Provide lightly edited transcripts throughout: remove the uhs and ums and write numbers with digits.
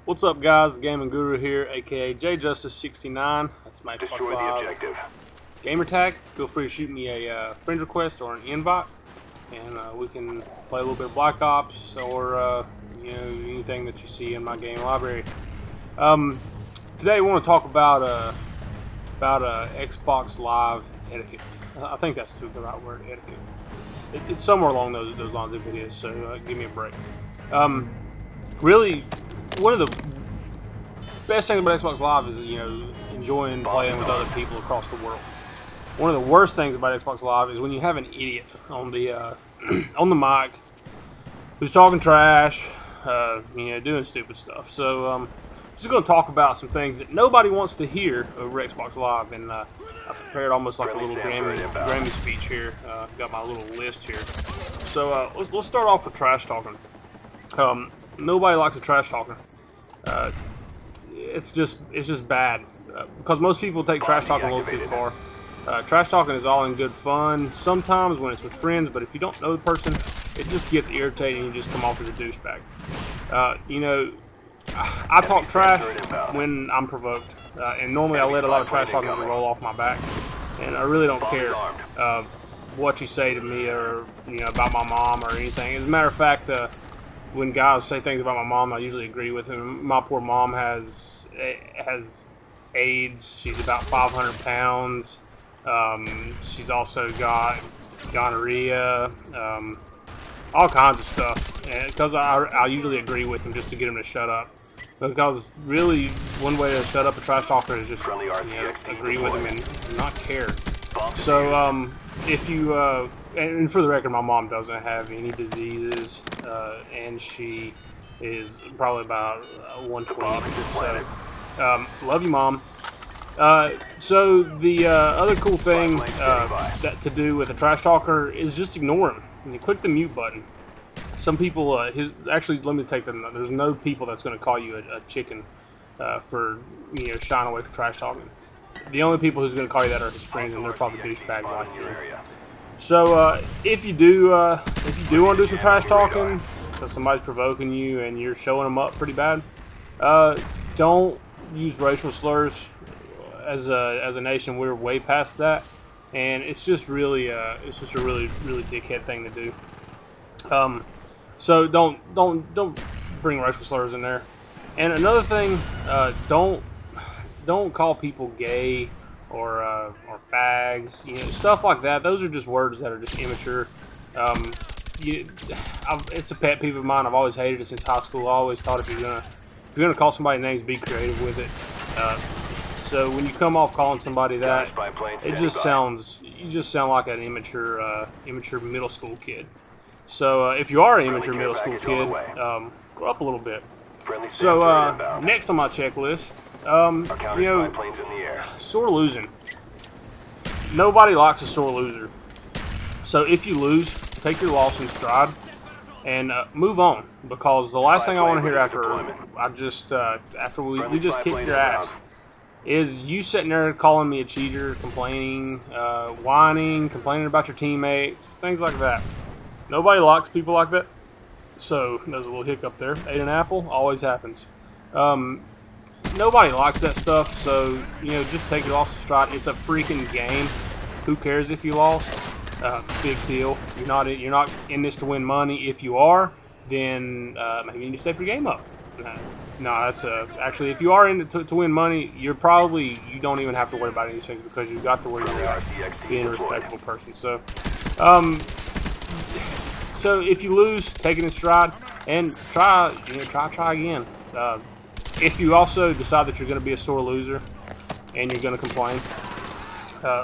What's up, guys? Gaming Guru here, aka JJustice69. That's my Xbox Live gamer tag. Feel free to shoot me a friend request or an invite, and we can play a little bit of Black Ops or you know, anything that you see in my game library. Today, I want to talk about Xbox Live etiquette. I think that's the right word, etiquette. It's somewhere along those lines of videos. So give me a break. Really, one of the best things about Xbox Live is, you know, enjoying playing with other people across the world. One of the worst things about Xbox Live is when you have an idiot on the on the mic who's talking trash, you know, doing stupid stuff. So I'm just going to talk about some things that nobody wants to hear over Xbox Live, and I prepared almost like a little Grammy speech here. Got my little list here. So let's start off with trash talking. Nobody likes a trash talker. It's just bad because most people take trash talking a little too far. Trash talking is all in good fun sometimes when it's with friends, but if you don't know the person, it just gets irritating and you just come off as a douchebag. You know, I talk trash when I'm provoked, and normally I let a lot of trash talking roll off my back, and I really don't care what you say to me or, you know, about my mom or anything. As a matter of fact, when guys say things about my mom, I usually agree with them. My poor mom has AIDS. She's about 500 pounds. She's also got gonorrhea, all kinds of stuff. And because I usually agree with them just to get them to shut up. Because really, one way to shut up a trash talker is just, you know, agree with them and not care. So if you and for the record, my mom doesn't have any diseases, and she is probably about 120. So love you, Mom. So the other cool thing that to do with a trash talker is just ignore him. And you click the mute button. Some people, actually, let me take them. There's no people that's going to call you a chicken for, you know, shying away from trash talking. The only people who's going to call you that are his friends, and they're probably douchebags like you. So if you do want to do some trash talking because somebody's provoking you and you're showing them up pretty bad, don't use racial slurs. As a nation, we're way past that, and it's just really a really dickhead thing to do. So don't bring racial slurs in there. And another thing, don't call people gay or fags, you know, stuff like that. Those are just words that are just immature. It's a pet peeve of mine. I've always hated it since high school. I always thought if you're gonna call somebody names, be creative with it. So when you come off calling somebody that, you just sound like an immature middle school kid. So if you are an immature middle school kid, grow up a little bit. So next on my checklist, you know, sore losing. Nobody likes a sore loser. So if you lose, take your loss in stride and move on, because the last thing I want to hear after we just kicked your ass is you sitting there calling me a cheater, complaining, whining, complaining about your teammates, things like that. Nobody likes people like that. So there's a little hiccup there. Ate an apple, always happens. Nobody likes that stuff, so, you know, just take it off the stride. It's a freaking game. Who cares if you lost? Big deal. You're not in this to win money. If you are, then maybe you need to step your game up. No, that's actually, if you are in it to win money, you don't even have to worry about any of these things, because you got to where you're at, being a respectable person. So, so if you lose, take it in stride and try again. If you also decide that you're going to be a sore loser and you're going to complain,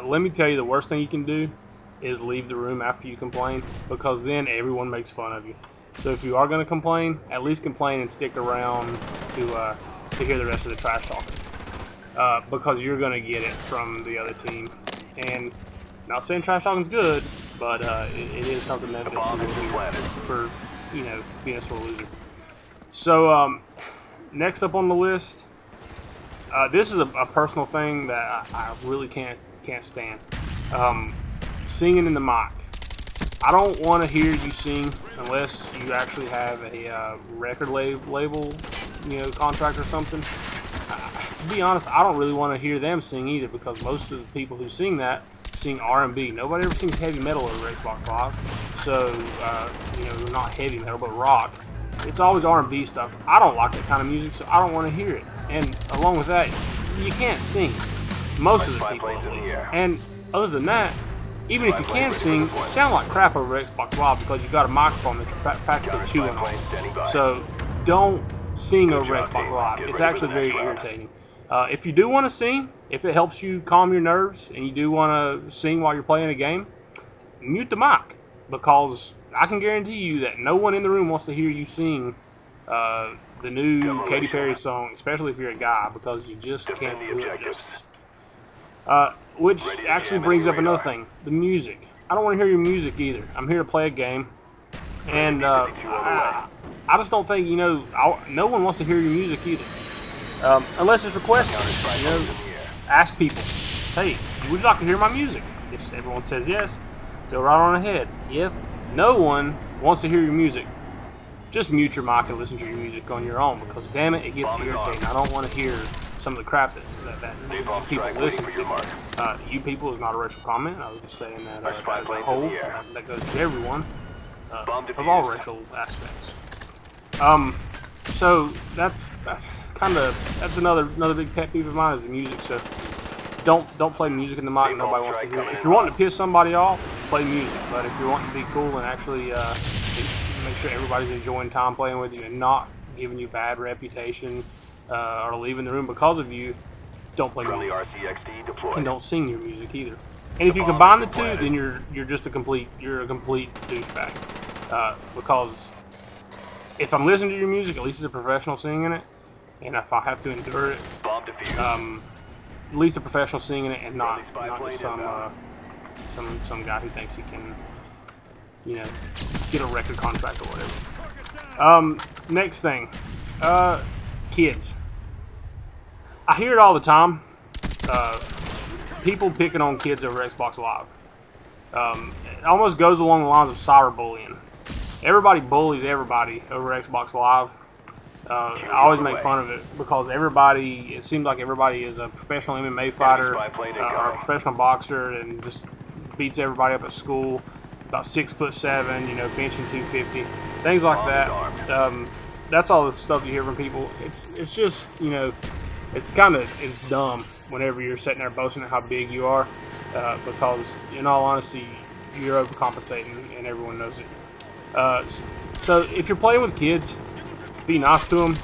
let me tell you, the worst thing you can do is leave the room after you complain, because then everyone makes fun of you. So if you are going to complain, at least complain and stick around to hear the rest of the trash talking, because you're going to get it from the other team. And not saying trash talking is good, but it is something that for, you know, being a sore loser. So next up on the list, this is a personal thing that I really can't stand. Singing in the mic. I don't want to hear you sing unless you actually have a record label contract or something. To be honest, I don't really want to hear them sing either, because most of the people who sing that sing R&B. Nobody ever sings heavy metal over Xbox Live. So, not heavy metal, but rock. It's always R&B stuff. I don't like that kind of music, so I don't want to hear it. And along with that, you can't sing. Most of the people, at least. And other than that, even if you can sing, you sound like crap over Xbox Live because you've got a microphone that you're practically chewing on. So, don't sing over Xbox Live. It's actually very irritating. If you do want to sing, if it helps you calm your nerves, and you do want to sing while you're playing a game, mute the mic, because I can guarantee you that no one in the room wants to hear you sing the new Katy Perry song, especially if you're a guy, because you just can't do it justice. Which actually brings up another thing, the music. I don't want to hear your music either. I'm here to play a game, and I just don't think, no one wants to hear your music either. Unless it's requested, ask people, hey, would you like to hear my music? If everyone says yes, go right on ahead. If no one wants to hear your music, just mute your mic and listen to your music on your own, because damn it, it gets irritating. I don't want to hear some of the crap that people listen to. You people is not a racial comment. I was just saying that as a whole, that goes to everyone of all racial aspects. So that's another big pet peeve of mine, is the music. So don't play music in the mic nobody wants to hear. If you're wanting to piss somebody off, play music. But if you're wanting to be cool and actually make sure everybody's enjoying time playing with you and not giving you bad reputation or leaving the room because of you, don't play music. And don't sing your music either. And if you combine the two, then you're just a complete douchebag. Because if I'm listening to your music, at least it's a professional singing it, and if I have to endure it, at least a professional singing it, and not just some guy who thinks he can, get a record contract or whatever. Next thing, kids. I hear it all the time. People picking on kids over Xbox Live. It almost goes along the lines of cyberbullying. Everybody bullies everybody over Xbox Live. I always make fun of it because it seems like everybody is a professional MMA fighter or a professional boxer and just beats everybody up at school. About 6'7", benching 250, things like that. That's all the stuff you hear from people. It's just, it's dumb whenever you're sitting there boasting at how big you are, because in all honesty, you're overcompensating and everyone knows it. So if you're playing with kids, be nice to them.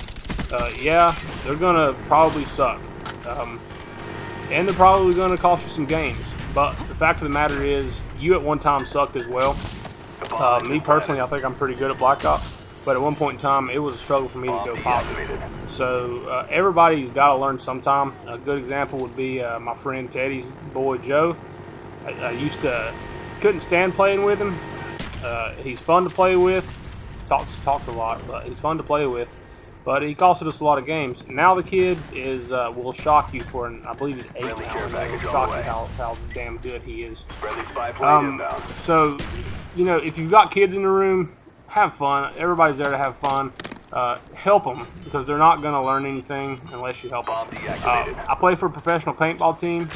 Yeah, they're gonna probably suck, and they're probably gonna cost you some games. But the fact of the matter is, you at one time sucked as well. Me personally, I think I'm pretty good at Black Ops, but at one point in time, it was a struggle for me to go positive. So everybody's got to learn sometime. A good example would be my friend Teddy's boy Joe. I couldn't stand playing with him. He's fun to play with. Talks a lot, but he's fun to play with. But he costed us a lot of games. Now the kid will shock you I believe he's 8 now. And will shock you how damn good he is. So, if you've got kids in the room, have fun. Everybody's there to have fun. Help them, because they're not going to learn anything unless you help them. I play for a professional paintball team,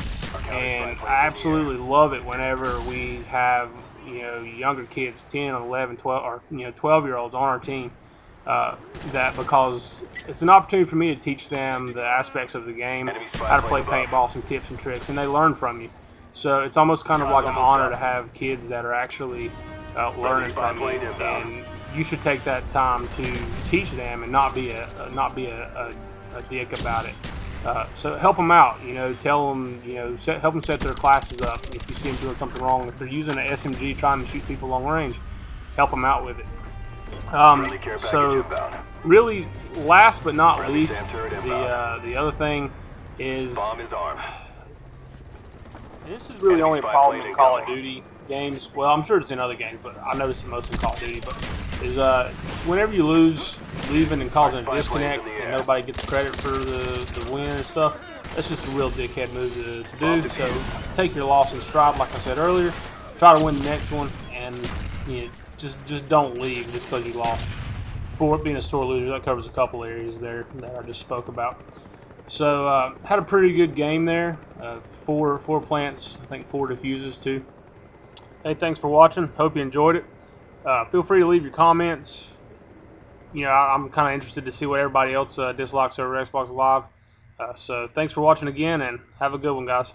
and I absolutely love it whenever we have younger kids, 10, 11, 12, or 12-year-olds on our team. Because it's an opportunity for me to teach them the aspects of the game, how to play paintball, some tips and tricks, and they learn from you. So it's almost kind of like an honor to have kids that are actually learning from you, and you should take that time to teach them and not be a dick about it. So help them out, tell them, help them set their classes up. If you see them doing something wrong, if they're using an SMG trying to shoot people long range, help them out with it. So really, last but not least, the other thing is, this is really only a problem in Call of Duty games. Well, I'm sure it's in other games, but I notice it most in Call of Duty. But is whenever you lose, leaving and causing a disconnect, and nobody gets credit for the win and stuff, that's just a real dickhead move to do. So take your loss in stride, like I said earlier. Try to win the next one, and just don't leave just because you lost. for it being a sore loser, that covers a couple areas there that I just spoke about. So had a pretty good game there. Four plants, I think 4 diffuses too. Hey, thanks for watching. Hope you enjoyed it. Feel free to leave your comments. You know, I'm kind of interested to see what everybody else dislikes over Xbox Live. So thanks for watching again, and have a good one, guys.